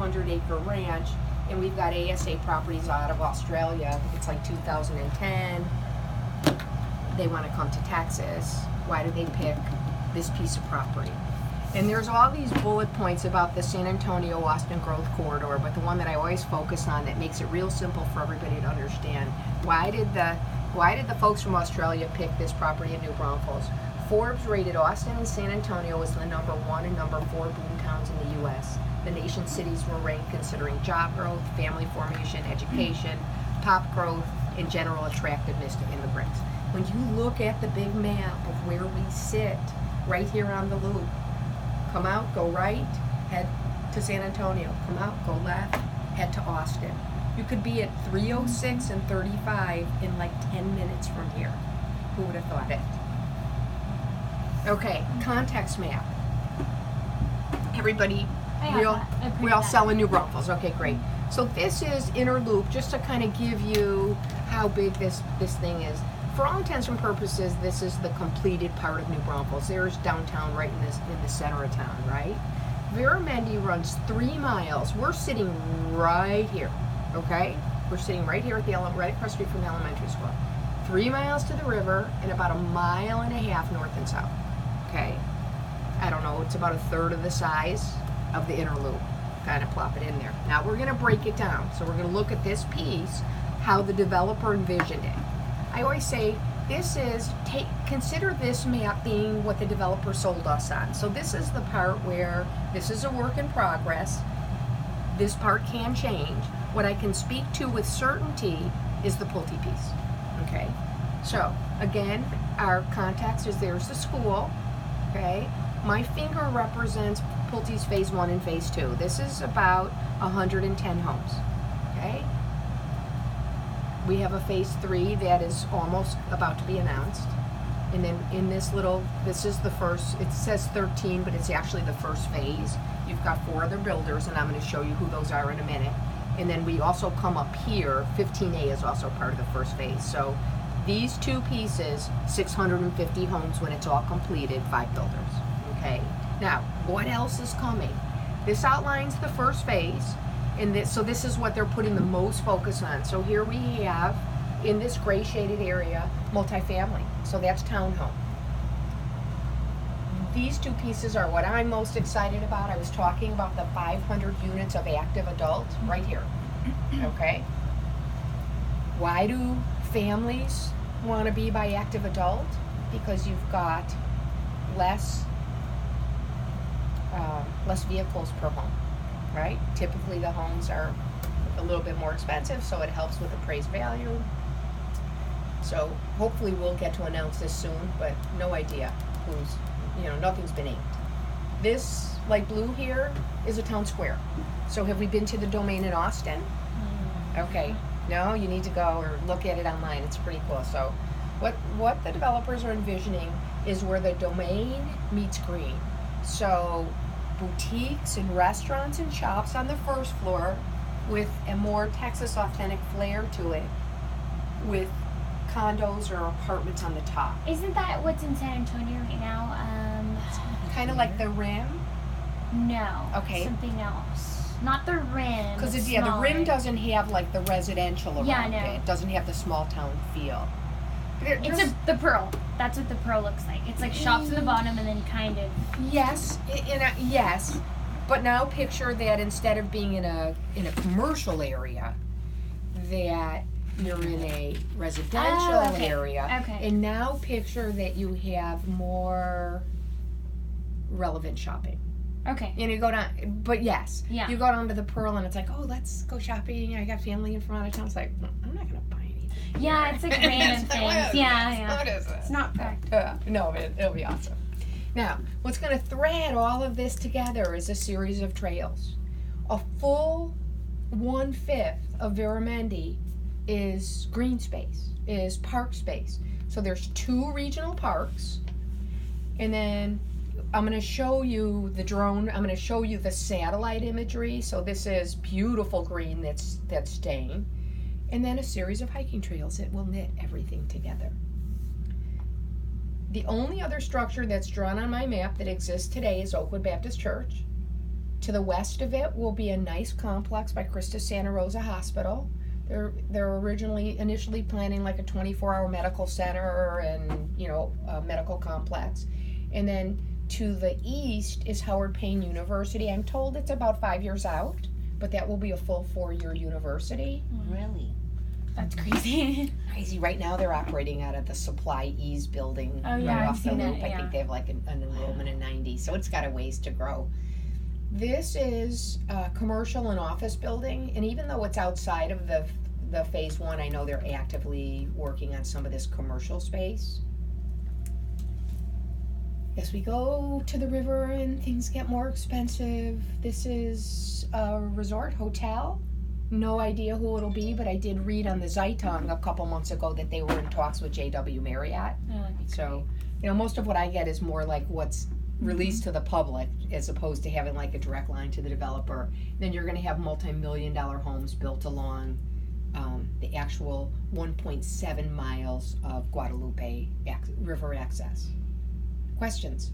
100-acre ranch, and we've got ASA properties out of Australia. It's like 2010. They want to come to Texas. Why do they pick this piece of property? And there's all these bullet points about the San Antonio-Austin growth corridor, but the one that I always focus on that makes it real simple for everybody to understand, why did the folks from Australia pick this property in New Braunfels? Forbes rated Austin and San Antonio as the number 1 and number 4 boom towns in the U.S. The nation's cities were ranked considering job growth, family formation, education, pop growth, and general attractiveness to immigrants. When you look at the big map of where we sit, right here on the loop, come out, go right, head to San Antonio. Come out, go left, head to Austin. You could be at 306 and 35 in like 10 minutes from here. Who would have thought it? Okay, context map. Everybody, we all sell in New Braunfels. Okay, great. So this is inner loop, just to kind of give you how big this thing is. For all intents and purposes, this is the completed part of New Braunfels. There's downtown right in the center of town, right? Veramendi runs 3 miles. We're sitting right here, okay? We're sitting right here at right across the street from the elementary school. 3 miles to the river and about 1.5 miles north and south, okay? I don't know, it's about 1/3 of the size of the inner loop. Kind of plop it in there. Now we're gonna break it down. So we're gonna look at this piece, how the developer envisioned it. I always say, consider this map being what the developer sold us on. So this is the part where this is a work in progress. This part can change. What I can speak to with certainty is the Pulte piece, okay? So again, our context is there's the school, okay? My finger represents Pulte's phase 1 and phase 2. This is about 110 homes, okay? We have a phase 3 that is almost about to be announced. And then in this is the first, it says 13, but it's actually the first phase. You've got 4 other builders, and I'm going to show you who those are in a minute. And then we also come up here, 15A is also part of the first phase. So these 2 pieces, 650 homes when it's all completed, 5 builders, okay? Now, what else is coming? This outlines the first phase. So this is what they're putting the most focus on. So here we have, in this gray shaded area, multifamily. So that's townhome. These 2 pieces are what I'm most excited about. I was talking about the 500 units of active adult right here, okay? Why do families want to be by active adult? Because you've got less vehicles per home. Right? Typically the homes are a little bit more expensive, so it helps with appraised value. So hopefully we'll get to announce this soon, but no idea nothing's been inked. This light blue here is a town square. So have we been to the Domain in Austin? Okay. No, you need to go or look at it online. It's pretty cool. So what the developers are envisioning is where the Domain meets green. So boutiques and restaurants and shops on the first floor with a more Texas authentic flair to it, with condos or apartments on the top. Isn't that what's in San Antonio right now? Kind of like the Rim? No. Okay. Something else. Not the Rim. Because the Rim doesn't have like the residential around it. It doesn't have the small town feel. The Pearl. That's what the Pearl looks like. It's like shops at the bottom and then kind of. Yes, yes. But now picture that instead of being in a commercial area, that you're in a residential area. Okay. And now picture that you have more relevant shopping. Okay. You go down, but yes. Yeah. You go down to the Pearl and it's like, oh, let's go shopping. I got family in from out of town. It's like, no, I'm not going to buy anything. Yeah, it's like random things. Yeah. What is it? It's not correct. No, it'll be awesome. Now, what's going to thread all of this together is a series of trails. A full 1/5 of Veramendi is green space, is park space. So there's 2 regional parks, and then I'm going to show you the drone. I'm going to show you the satellite imagery. So this is beautiful green that's staying, and then a series of hiking trails that will knit everything together. The only other structure that's drawn on my map that exists today is Oakwood Baptist Church. To the west of it will be a nice complex by Christus Santa Rosa Hospital. They're initially planning like a 24-hour medical center and, you know, a medical complex. And then to the east is Howard Payne University. I'm told it's about 5 years out, but that will be a full 4-year university. Really? That's crazy. Crazy. Right now they're operating out of the Supply Ease building Oh, yeah, right I've off the seen loop. it, I yeah. think they have like an enrollment of 90, so it's got a ways to grow. This is a commercial and office building, and even though it's outside of the phase 1, I know they're actively working on some of this commercial space. As we go to the river and things get more expensive, this is a resort hotel. No idea who it'll be, but I did read on the Zeitung a couple months ago that they were in talks with JW Marriott. So, you know, most of what I get is more like what's released to the public as opposed to having like a direct line to the developer. Then you're going to have multi-million-dollar homes built along the actual 1.7 miles of Guadalupe river access. Questions?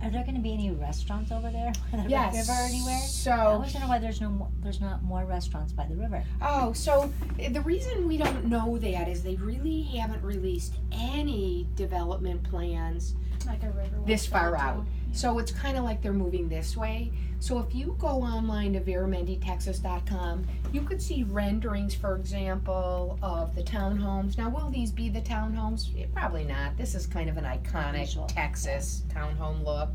Are there going to be any restaurants over there by the Yes. river anywhere? I So, always wonder why there's not more restaurants by the river. oh, so the reason we don't know that is they really haven't released any development plans Like a river. this far out. So it's kind of like they're moving this way. So if you go online to VeramendiTexas.com, you could see renderings, for example, of the townhomes. Now, will these be the townhomes? Probably not. This is kind of an iconic Visual. Texas townhome look.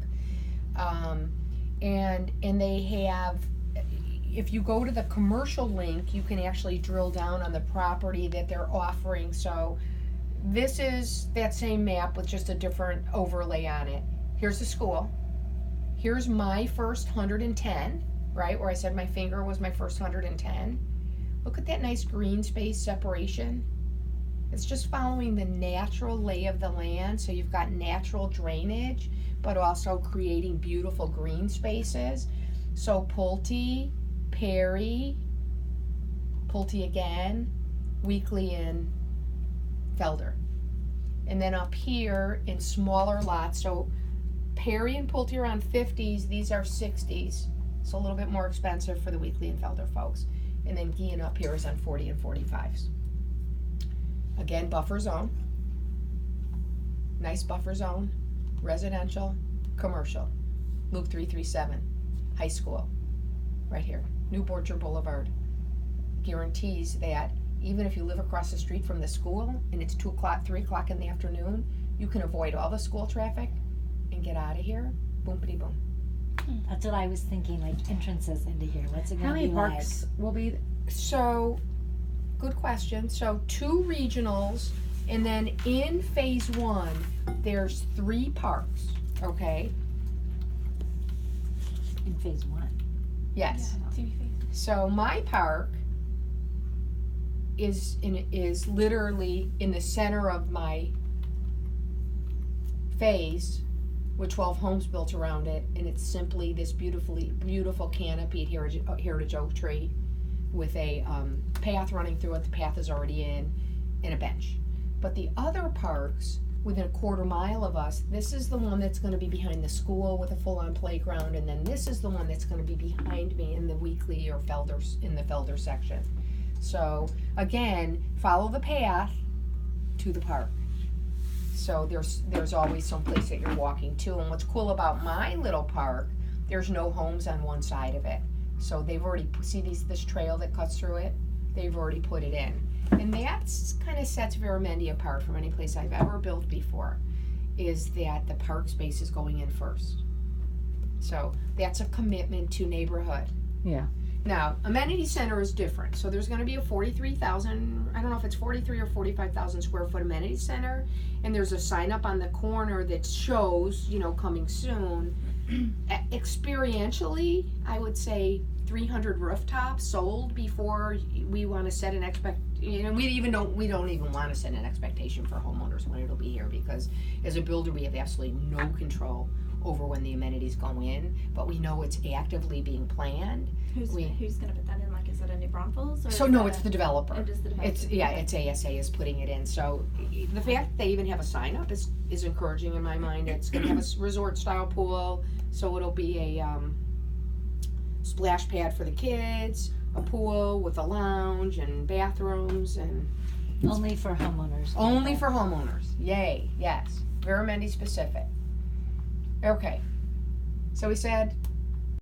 And they have, if you go to the commercial link, you can actually drill down on the property that they're offering. So this is that same map with just a different overlay on it. Here's the school. Here's my first 110, right, where I said my finger was my first 110. Look at that nice green space separation. It's just following the natural lay of the land, so you've got natural drainage, but also creating beautiful green spaces. So Pulte, Perry, Pulte again, Weekly, and Felder. And then up here in smaller lots, so Perry and Pulte are on 50s, these are 60s, so a little bit more expensive for the Weekly and Felder folks. And then Guillen up here is on 40 and 45s. Again, buffer zone. Nice buffer zone. Residential, commercial. Loop 337, high school, right here. New Borcher Boulevard. Guarantees that even if you live across the street from the school and it's 2 o'clock, 3 o'clock in the afternoon, you can avoid all the school traffic and get out of here. Boomity boom. That's what I was thinking, like entrances into here. What's it How going to many be parks will be? So, good question. So 2 regionals, and then in phase 1, there's 3 parks, okay? in phase 1? Yes. Yeah, So my park is literally in the center of my phase with 12 homes built around it, and it's simply this beautiful canopied heritage oak tree with a path running through it. The path is already in, and a bench. But the other parks within a quarter mile of us, this is the one that's going to be behind the school with a full-on playground, and then this is the one that's going to be behind me in the Weekly or Felder, in the Felder section. So again, follow the path to the park. So there's always some place that you're walking to. And what's cool about my little park, there's no homes on one side of it. So they've already, see this trail that cuts through it? They've already put it in. And that's kind of sets Veramendi apart from any place I've ever built before, is that the park space is going in first. So that's a commitment to neighborhood. Yeah. Now, amenity center is different. So there's going to be a 43,000, I don't know if it's 43 or 45,000 square foot amenity center, and there's a sign up on the corner that shows, coming soon. Experientially, I would say 300 rooftops sold before we want to set an we don't even want to set an expectation for homeowners when it'll be here, because as a builder we have absolutely no control over when the amenities go in, but we know it's actively being planned. Who's gonna put that in? Like, is it a New Braunfels? Or So is no, that it's the developer. It is the developer. It's ASA is putting it in. So the fact that they even have a sign up is encouraging in my mind. It's gonna have a resort style pool, so it'll be a splash pad for the kids, a pool with a lounge and bathrooms, and Only for homeowners. only for homeowners. Yay, yes. Veramendi specific. Okay. So we said